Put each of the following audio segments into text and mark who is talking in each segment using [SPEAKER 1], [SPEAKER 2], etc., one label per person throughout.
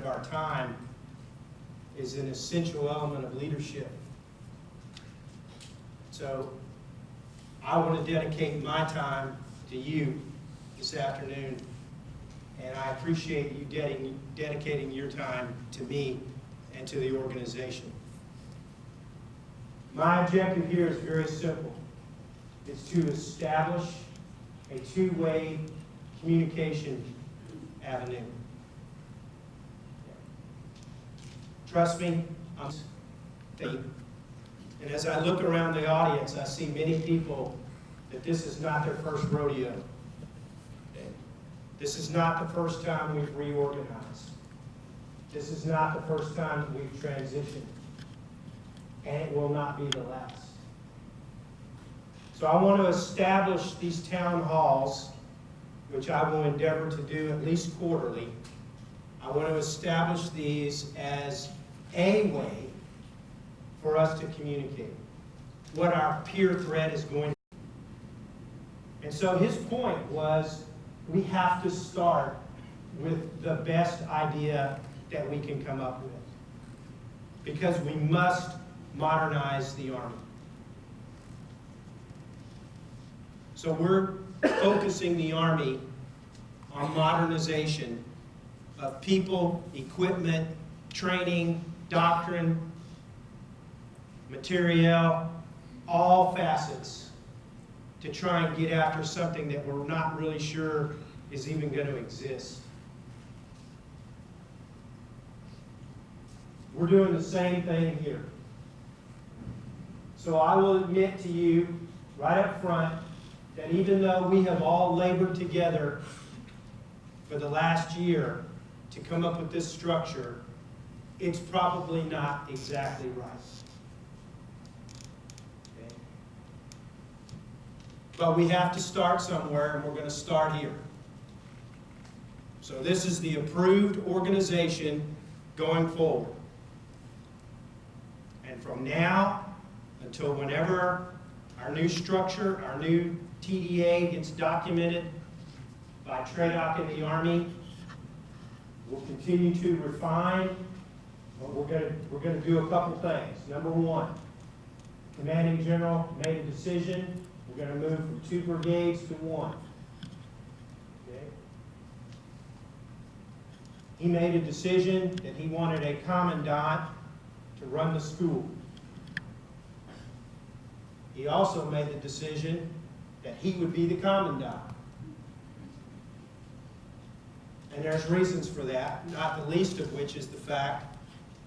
[SPEAKER 1] of our time is an essential element of leadership. So I want to dedicate my time to you this afternoon, and I appreciate you dedicating your time to me and to the organization. My objective here is very simple. It's to establish a two-way communication avenue. Trust me, and as I look around the audience, I see many people that this is not their first rodeo. This is not the first time we've reorganized. This is not the first time we've transitioned. And it will not be the last. So I want to establish these town halls, which I will endeavor to do at least quarterly. I want to establish these as a way for us to communicate what our peer threat is going to be. And so his point was, we have to start with the best idea that we can come up with, because we must modernize the Army. So we're focusing the Army on modernization of people, equipment, training, doctrine, materiel, all facets, to try and get after something that we're not really sure is even going to exist. We're doing the same thing here. So I will admit to you right up front that even though we have all labored together for the last year to come up with this structure, it's probably not exactly right. Okay? But we have to start somewhere, and we're going to start here. So this is the approved organization going forward. And from now until whenever our new structure, our new TDA gets documented by TRADOC in the Army, we'll continue to refine. But we're going to do a couple things. Number one, Commanding General made a decision. We're going to move from 2 brigades to 1. Okay? He made a decision that he wanted a commandant to run the school. He also made the decision that he would be the commandant. And there's reasons for that, not the least of which is the fact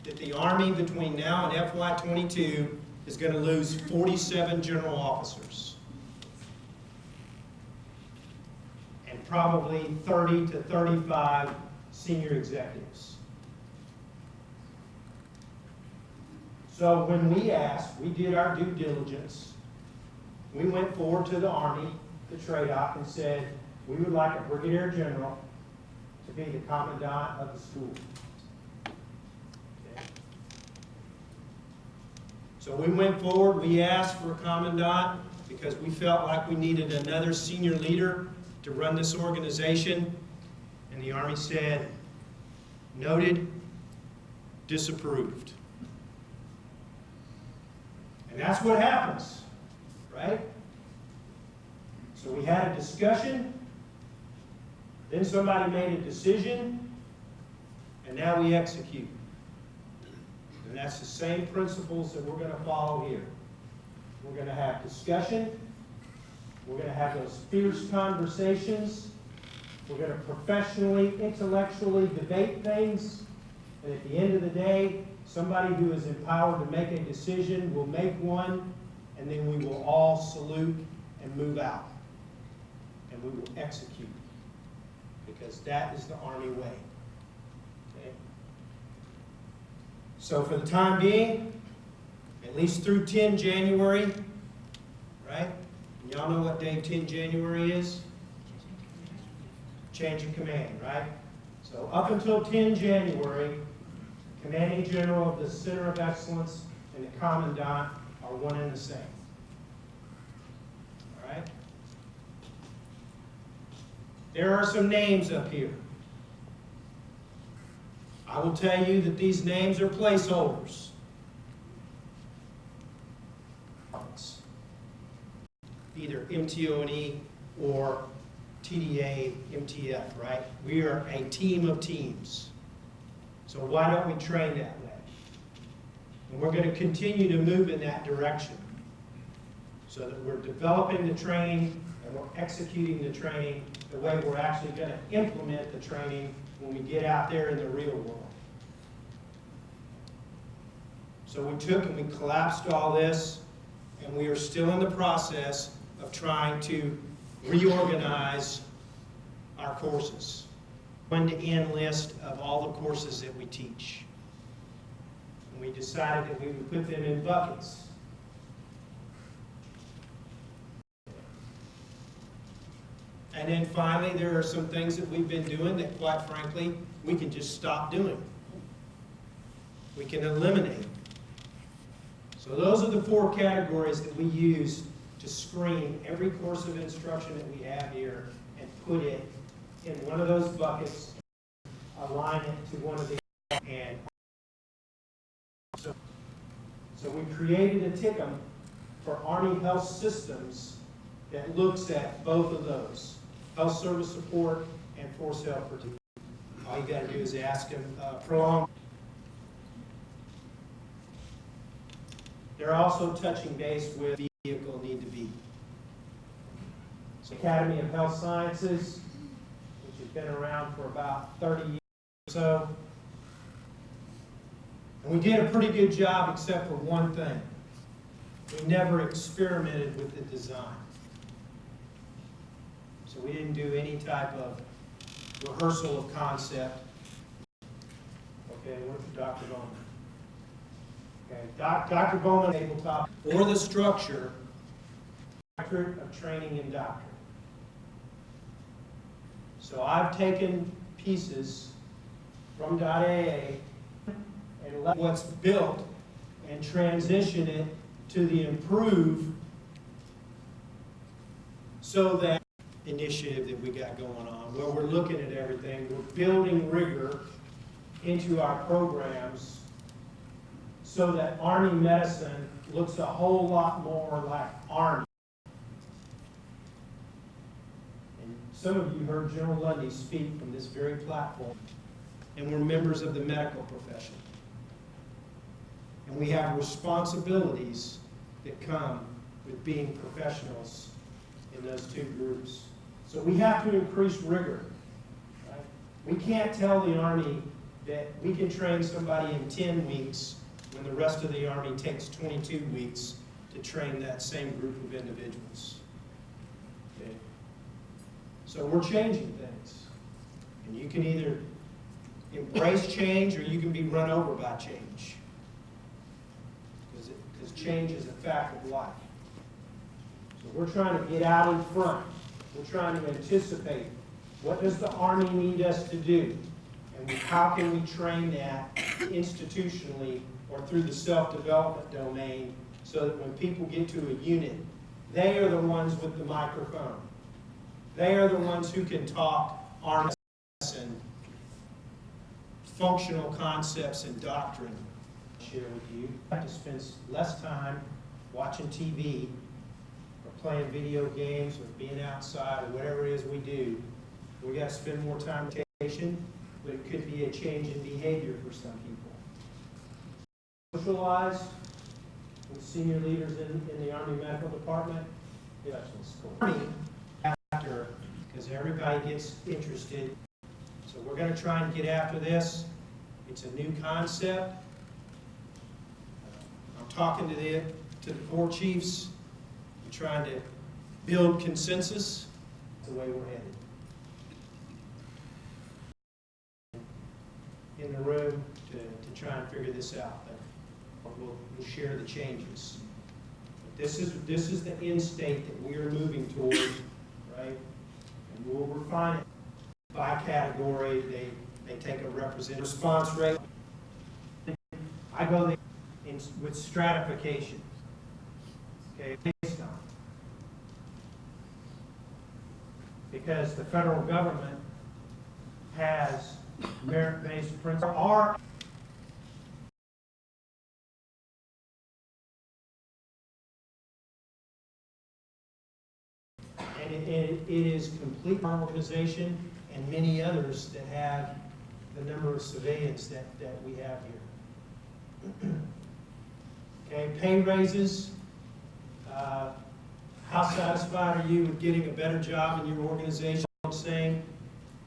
[SPEAKER 1] that the Army between now and FY22 is going to lose 47 general officers and probably 30 to 35 senior executives. So when we asked, we did our due diligence. We went forward to the Army, the TRADOC, and said, we would like a brigadier general to be the commandant of the school. Okay. So we went forward, we asked for a commandant because we felt like we needed another senior leader to run this organization, and the Army said, noted, disapproved. And that's what happens, right? So we had a discussion, then somebody made a decision, and now we execute. And that's the same principles that we're going to follow here. We're going to have discussion, we're going to have those fierce conversations, we're going to professionally, intellectually debate things, and at the end of the day, somebody who is empowered to make a decision will make one, and then we will all salute and move out. And we will execute. Because that is the Army way. Okay? So for the time being, at least through 10 January, right? Y'all know what day 10 January is? Change of command, right? So up until 10 January, Commanding General of the Center of Excellence and the Commandant are one and the same. All right? There are some names up here. I will tell you that these names are placeholders. Either MTO&E or TDA, MTF, right? We are a team of teams. So why don't we train that way? And we're going to continue to move in that direction so that we're developing the training and we're executing the training the way we're actually going to implement the training when we get out there in the real world. So we took and we collapsed all this, and we are still in the process of trying to reorganize our courses. One-to-end list of all the courses that we teach. And we decided that we would put them in buckets. And then finally, there are some things that we've been doing that, quite frankly, we can just stop doing. We can eliminate. So those are the 4 categories that we use to screen every course of instruction that we have here and put it in one of those buckets, align it to one of the, and so we created a TICM for Army Health Systems that looks at both of those, health service support and force health protection. All you got to do is ask them, prolong. They're also touching base with the vehicle need to be. So Academy of Health Sciences, which has been around for about 30 years or so. And we did a pretty good job except for one thing. We never experimented with the design. So we didn't do any type of rehearsal of concept. Okay, what's Dr. Bowman? Okay, Dr. Bowman tabletop or the structure of training and doctrine. So I've taken pieces from .AA and let what's built and transition it to the improve so that initiative that we got going on where we're looking at everything, we're building rigor into our programs so that Army medicine looks a whole lot more like Army. And some of you heard General Lundy speak from this very platform, and we're members of the medical profession. And we have responsibilities that come with being professionals in those 2 groups. So we have to increase rigor. Right? We can't tell the Army that we can train somebody in 10 weeks when the rest of the Army takes 22 weeks to train that same group of individuals. Okay? So we're changing things. And you can either embrace change or you can be run over by change. Because change is a fact of life. So we're trying to get out in front. We're trying to anticipate what does the Army need us to do, and how can we train that institutionally or through the self-development domain so that when people get to a unit, they are the ones with the microphone. They are the ones who can talk Army and functional concepts and doctrine. Share with you. I have to spend less time watching TV or playing video games or being outside or whatever it is we do. We got to spend more time with education, but it could be a change in behavior for some people. Socialized with senior leaders in the Army Medical Department. After, because everybody gets interested. So we're going to try and get after this. It's a new concept. I'm talking to the Corps chiefs. We're trying to build consensus. That's the way we're headed. In the room to try and figure this out. But we'll share the changes. But this is the end state that we are moving toward, right? And we'll refine it by category. They take a representative response rate. I go there with stratification. Okay, based on. Because the federal government has merit-based principles are and it is complete our organization and many others that have the number of civilians that we have here. Okay, pay raises. How satisfied are you with getting a better job in your organization? Saying,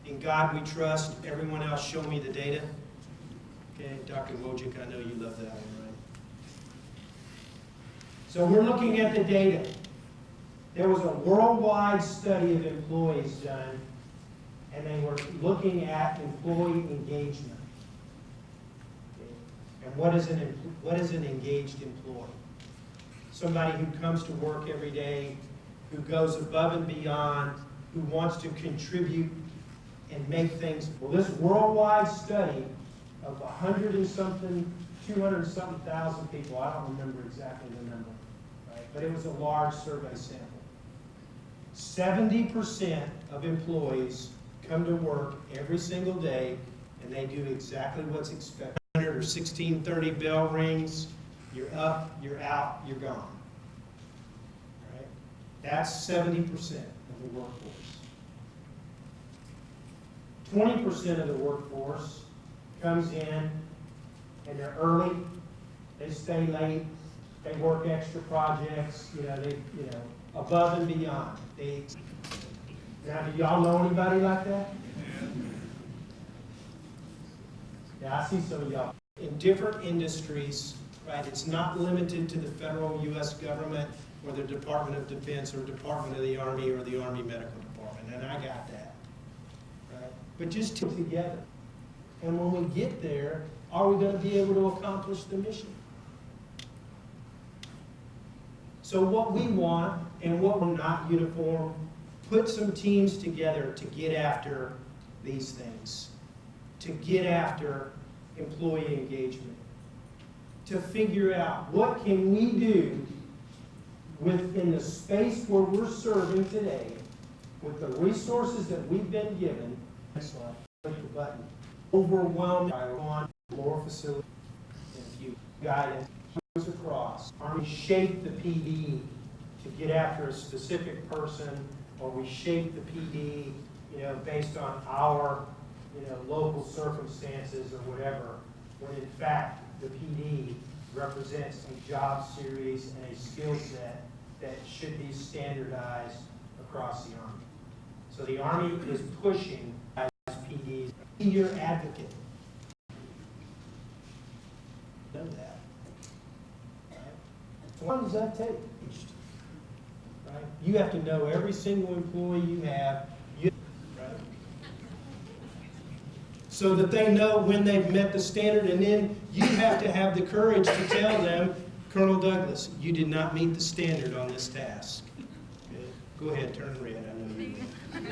[SPEAKER 1] in God we trust, everyone else show me the data. Okay, Dr. Wojcik, I know you love that one, right? So we're looking at the data. There was a worldwide study of employees done, and they were looking at employee engagement. Okay. And what is an engaged employee? Somebody who comes to work every day, who goes above and beyond, who wants to contribute and make things. Well, this worldwide study of 100 and something, 200 and something thousand people, I don't remember exactly the number, right? But it was a large survey sample. 70% of employees come to work every single day and they do exactly what's expected. 100 or 1630 bell rings, you're up, you're out, you're gone. Right? That's 70% of the workforce. 20% of the workforce comes in and they're early, they stay late, they work extra projects, above and beyond. Now, do y'all know anybody like that? Yeah, I see some of y'all. In different industries, right, it's not limited to the federal U.S. government or the Department of Defense or Department of the Army or the Army Medical Department, and I got that, right? But just together. And when we get there, are we going to be able to accomplish the mission? So what we want and what we're not uniform, put some teams together to get after these things, to get after employee engagement, to figure out what can we do within the space where we're serving today, with the resources that we've been given. Next slide. Click the button. Overwhelmed by on more facilities and few guidance across. We shape the PD to get after a specific person, or we shape the PD, based on our, local circumstances or whatever. When in fact the PD represents a job series and a skill set that should be standardized across the Army. So the Army is pushing as PDs. Be your advocate. Know that. Right? So what does that take? Right? You have to know every single employee you have, right? So that they know when they've met the standard, and then you have to have the courage to tell them, Colonel Douglas, you did not meet the standard on this task. Okay. Go ahead, turn red. I know you will.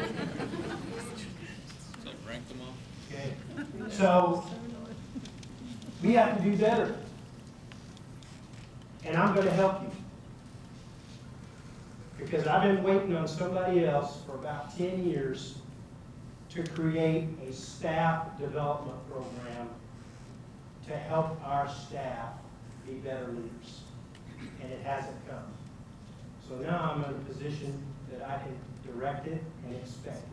[SPEAKER 2] So rank them off.
[SPEAKER 1] Okay. So we have to do better. And I'm going to help you. Because I've been waiting on somebody else for about 10 years to create a staff development program to help our staff be better leaders. And it hasn't come. So now I'm in a position that I can direct it and expect it.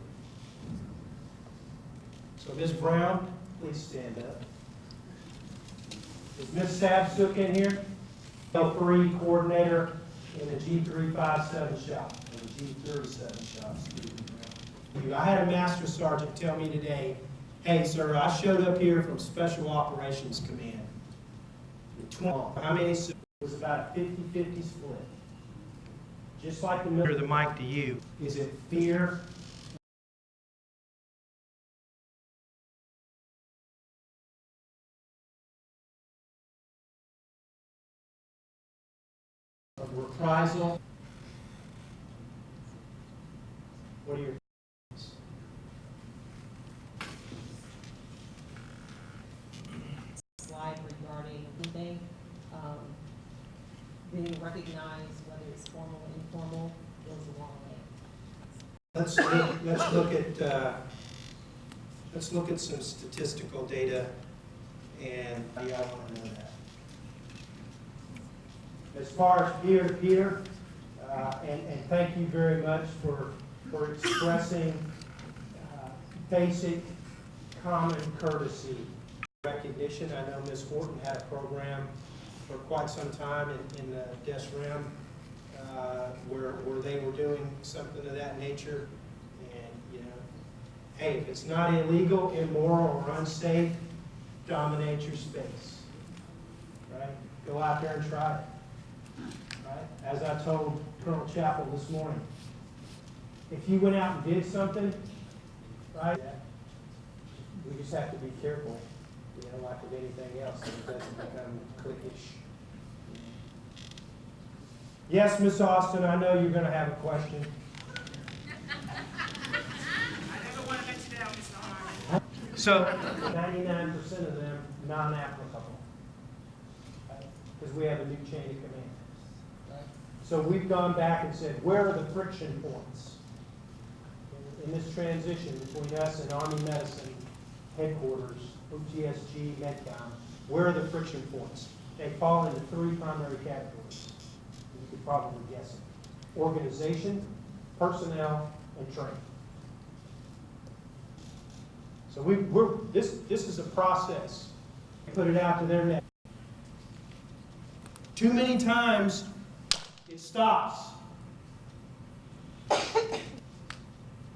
[SPEAKER 1] So Ms. Brown, please stand up. Is Ms. Sabsuk in here? L3 coordinator in the G357 shop, or the G37 shop. I had a master sergeant tell me today, hey sir, I showed up here from Special Operations Command. How many? It was about a 50-50 split. Just like the military, the mic to you. Is it fear? Of reprisal? What are your
[SPEAKER 3] slide regarding anything being recognized, whether it's formal or informal, goes a long way.
[SPEAKER 1] Let's look at Let's look at some statistical data, and I want to know that. As far as peer-to-peer, and thank you very much for expressing basic common courtesy. Recognition, I know Ms. Horton had a program for quite some time in the DESREM where they were doing something of that nature. And, you know, hey, if it's not illegal, immoral, or unsafe, dominate your space, right? Go out there and try it, right? As I told Colonel Chappell this morning, if you went out and did something, right, we just have to be careful, you know, like with anything else, so it doesn't become cliquish. Yes, Miss Austin, I know you're going to have a question.
[SPEAKER 2] I never want to let you down, Mr. Harmon.
[SPEAKER 1] So 99% of them non-applicable, right? Because we have a new chain of command. Right? So we've gone back and said, where are the friction points in this transition between us and Army Medicine headquarters, OTSG, MedCom? Where are the friction points? They fall into three primary categories. You could probably guess it: organization, personnel, and training. So this is a process. We put it out to their net. Too many times it stops.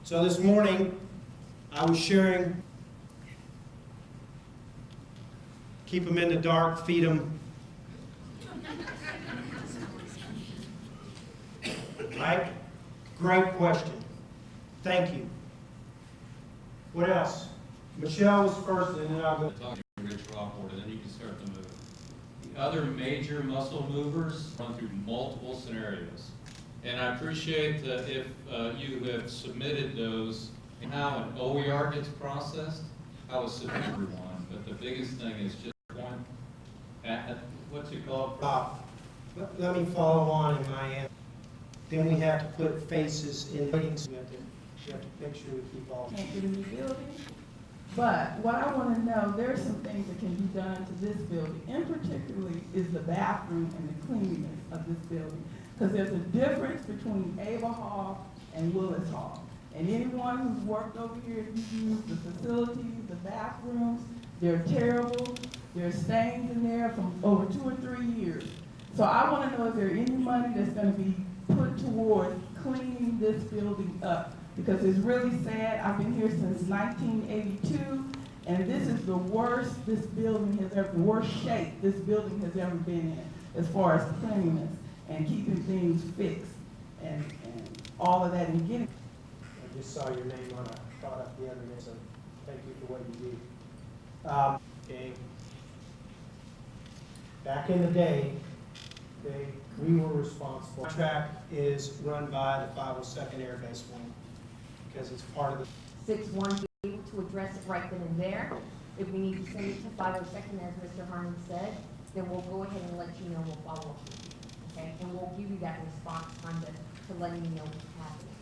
[SPEAKER 1] So this morning I was sharing, keep them in the dark, feed them. Right? Great question. Thank you. What else? Michelle was first, and then I'll go.
[SPEAKER 4] Talk to Rich Rockport, and then you can start to move. The other major muscle movers run through multiple scenarios. And I appreciate that if you have submitted those, how an OER gets processed, how it's submitted everyone. But the biggest thing is just one, what's it called?
[SPEAKER 1] Let me follow on in my answer. Then we have to put faces in meetings. We have to make sure we keep all.
[SPEAKER 5] Can't get a new building. But what I want to know, there are some things that can be done to this building, and particularly is the bathroom and the cleanliness of this building. Because there's a difference between Ava Hall and Willis Hall. And anyone who's worked over here, if you use the facilities, the bathrooms, they're terrible. There's stains in there from over 2 or 3 years. So I want to know if there's any money that's going to be put toward cleaning this building up. Because it's really sad. I've been here since 1982, and this is the worst this building has ever, the worst shape this building has ever been in, as far as cleanliness and keeping things fixed and all of that and getting.
[SPEAKER 1] I just saw your name on a product the other day, so thank you for what you do. Okay. Back in the day, we were responsible. The contract is run by the 502nd Air Base Wing because it's part of the
[SPEAKER 6] 6-1 be able to address it right then and there. If we need to send it to 502nd, as Mr. Harmon said, then we'll go ahead and let you know. We'll follow up with you, okay? And we'll give you that response time to letting you know what's happening.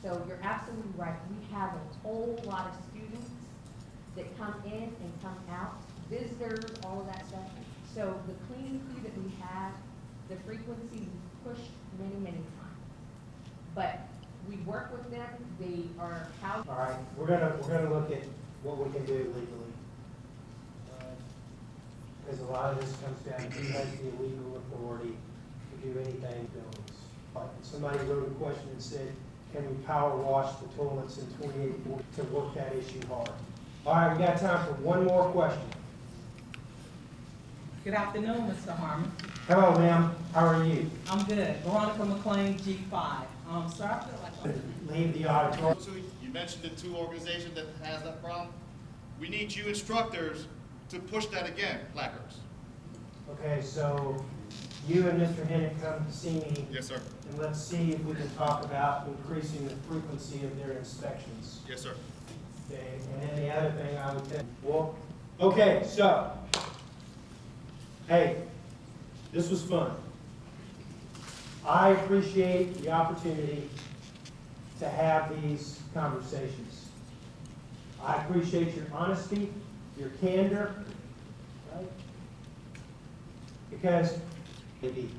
[SPEAKER 6] So you're absolutely right. We have a whole lot of students that come in and come out, visitors, all of that stuff. So the cleaning crew that we have, the frequency we've pushed many, many times. But we work with them. They are housed.
[SPEAKER 1] All right, we're gonna look at what we can do legally, because a lot of this comes down to who has the legal authority to do anything in buildings. Like somebody wrote a question and said, "Can we power wash the toilets in 2840 to work that issue hard?" All right, we got time for one more question.
[SPEAKER 7] Good afternoon, Mr. Harmon.
[SPEAKER 1] Hello, ma'am. How are you?
[SPEAKER 7] I'm good. Veronica McLean, G5. Sir, I feel like
[SPEAKER 1] Leave the auditorium.
[SPEAKER 8] So you mentioned the 2 organizations that has that problem. We need you instructors to push that again, placards.
[SPEAKER 1] Okay, so you and Mr. Hennick come to see me.
[SPEAKER 8] Yes, sir.
[SPEAKER 1] And let's see if we can talk about increasing the frequency of their inspections.
[SPEAKER 8] Yes, sir.
[SPEAKER 1] Okay, and then the other thing I would tell you. Well, okay, so, hey, this was fun. I appreciate the opportunity to have these conversations. I appreciate your honesty, your candor, right? Because maybe